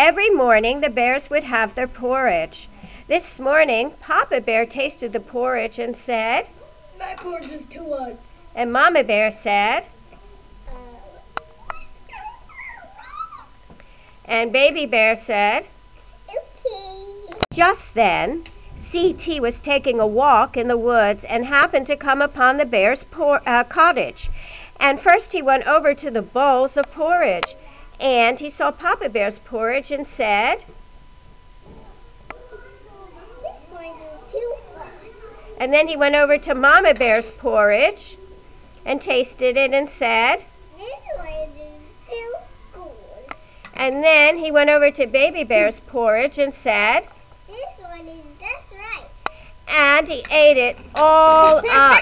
Every morning the bears would have their porridge. This morning, Papa Bear tasted the porridge and said, "My porridge is too hot." And Mama Bear said, and Baby Bear said, "Okay." Just then, CT was taking a walk in the woods and happened to come upon the bear's cottage. And first he went over to the bowls of porridge, and he saw Papa Bear's porridge and said, "This porridge is too hot." and then he went over to Mama Bear's porridge and tasted it and said, "This porridge is too cold." and then he went over to Baby Bear's porridge and said, "This one is just right." and he ate it all up.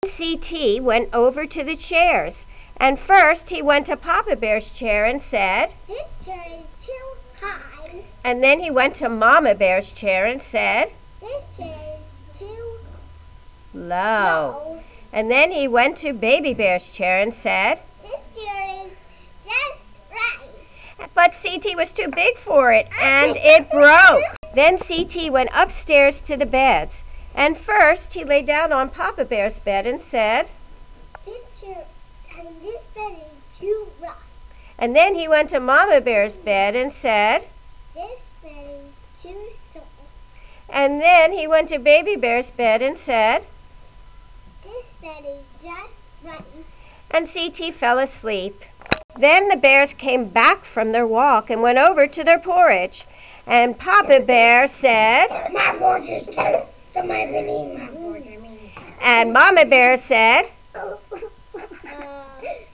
CT went over to the chairs, and first he went to Papa Bear's chair and said, "This chair is too high." and then he went to Mama Bear's chair and said, "This chair is too low. low." And then he went to Baby Bear's chair and said, "This chair is just right." but CT was too big for it, and it broke. Then CT went upstairs to the beds, and first he lay down on Papa Bear's bed and said, This bed is too rough." and then he went to Mama Bear's bed and said, "This bed is too soft." and then he went to Baby Bear's bed and said, "This bed is just right." and CT fell asleep. Then the bears came back from their walk and went over to their porridge, and Papa Bear said, "My porridge is too. Somebody's been eating my porridge, and Mama Bear said,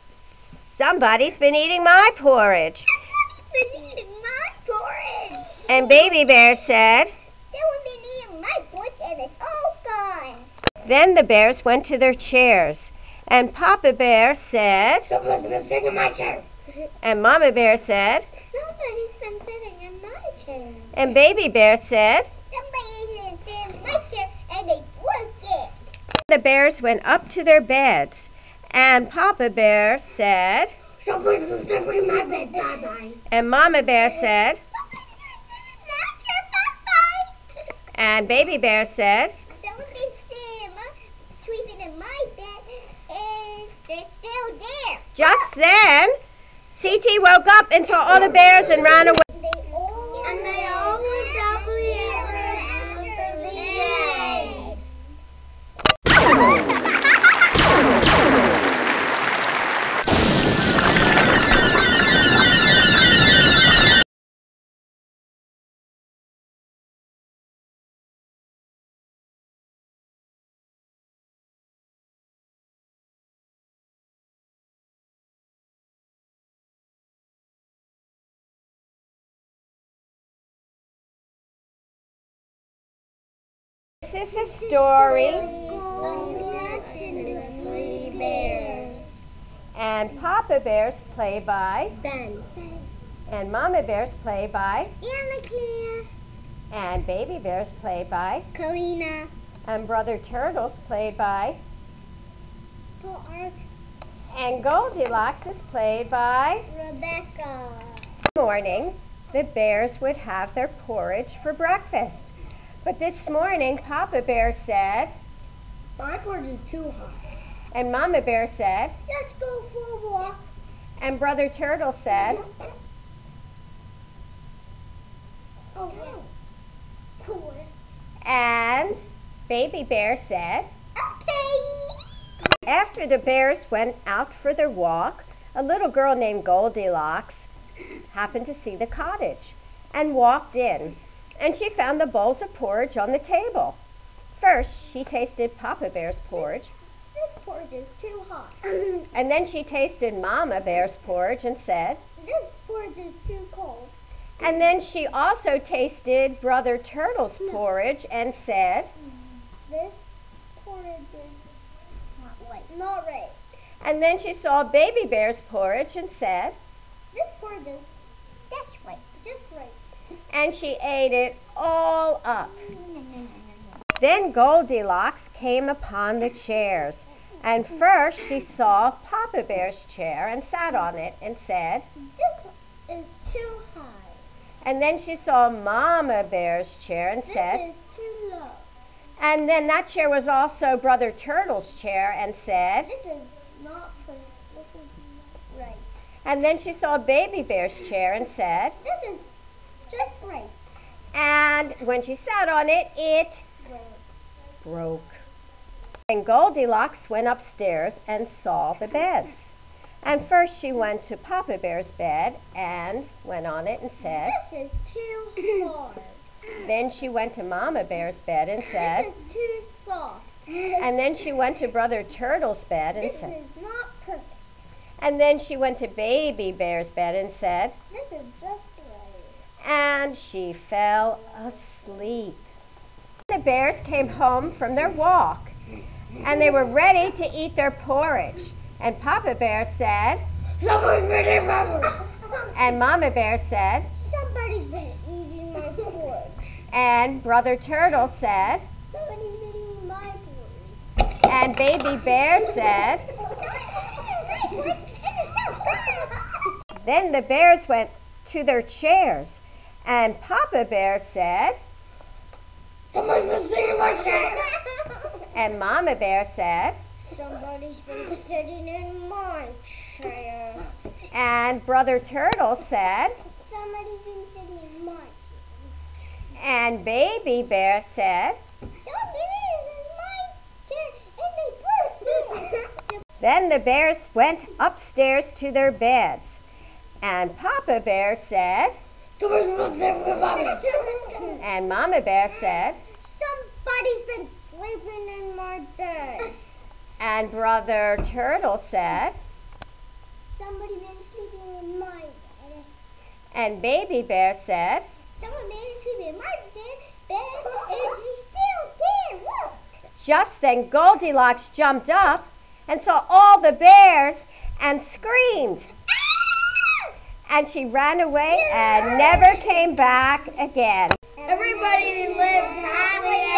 somebody's been eating my porridge. Someone's been eating my porridge. And Baby Bear said, Someone's been eating my porridge and it's all gone. then the bears went to their chairs, and Papa Bear said, Someone's been sitting in my chair. and Mama Bear said, Somebody's been sitting in my chair. and Baby Bear said, Somebody's been sitting in my chair and they broke it. the bears went up to their beds, and Papa Bear said, Someone's been sitting in my bed. Bye-bye. and Mama Bear said, Somebody's been sitting in my chair. Bye-bye. and Baby Bear said, Someone's been sweeping in my bed and they're still there. just then, CT woke up and saw all the bears and ran away. They all lived happily ever after. The end. This is a story, Goldilocks and the 3 bears. and Papa Bear's play by, Ben. and Mama Bear's play by, Anna, and Baby Bear's play by, Karina, and Brother Turtle's played by, Paul, and Goldilocks is played by. Rebecca. Morning, the bears would have their porridge for breakfast. But this morning, Papa Bear said, My porridge is too hot. and Mama Bear said, Let's go for a walk. and Brother Turtle said, Oh, yeah. Cool. and Baby Bear said. Okay. After the bears went out for their walk, a little girl named Goldilocks happened to see the cottage and walked in, and she found the bowls of porridge on the table. First, she tasted Papa Bear's porridge, This porridge is too hot. and then she tasted Mama Bear's porridge and said, This porridge is too cold. and then she also tasted Brother Turtle's porridge and said, This porridge is not right. Not right. and then she saw Baby Bear's porridge and said, This porridge is just right. Just right. and she ate it all up. Then Goldilocks came upon the chairs, and first she saw Papa Bear's chair and sat on it and said, This is too high. And then she saw Mama Bear's chair and said, This is too low. and then that chair was also Brother Turtle's chair and said, This is not perfect. This is not right. and then she saw Baby Bear's chair and said, This is just right. and when she sat on it, it Right. broke. And Goldilocks went upstairs and saw the beds. And first she went to Papa Bear's bed and went on it and said, This is too hard. then she went to Mama Bear's bed and said, This is too soft. and then she went to Brother Turtle's bed and This said, is not perfect. and then she went to Baby Bear's bed and said, This is just right. and she fell asleep. The bears came home from their walk, and they were ready to eat their porridge. And Papa Bear said, Someone's been in my room. and Mama Bear said, Somebody's been eating my porridge. and Brother Turtle said, Somebody's been eating my porridge. and Baby Bear said. Then the bears went to their chairs, and Papa Bear said, Someone's been singing my chair. and Mama Bear said, Somebody's been sitting in my chair. and Brother Turtle said, Somebody's been sitting in my chair. and Baby Bear said. Somebody's in my chair and they Then the bears went upstairs to their beds, and Papa Bear said, Someone's been singing my chair. and Mama Bear said, Somebody's been sleeping in my bed. and Brother Turtle said, Somebody's been sleeping in my bed. and Baby Bear said, Someone been sleeping in my bed and she's still there. Look. just then Goldilocks jumped up and saw all the bears and screamed. And she ran away and never came back again. Everybody lived happily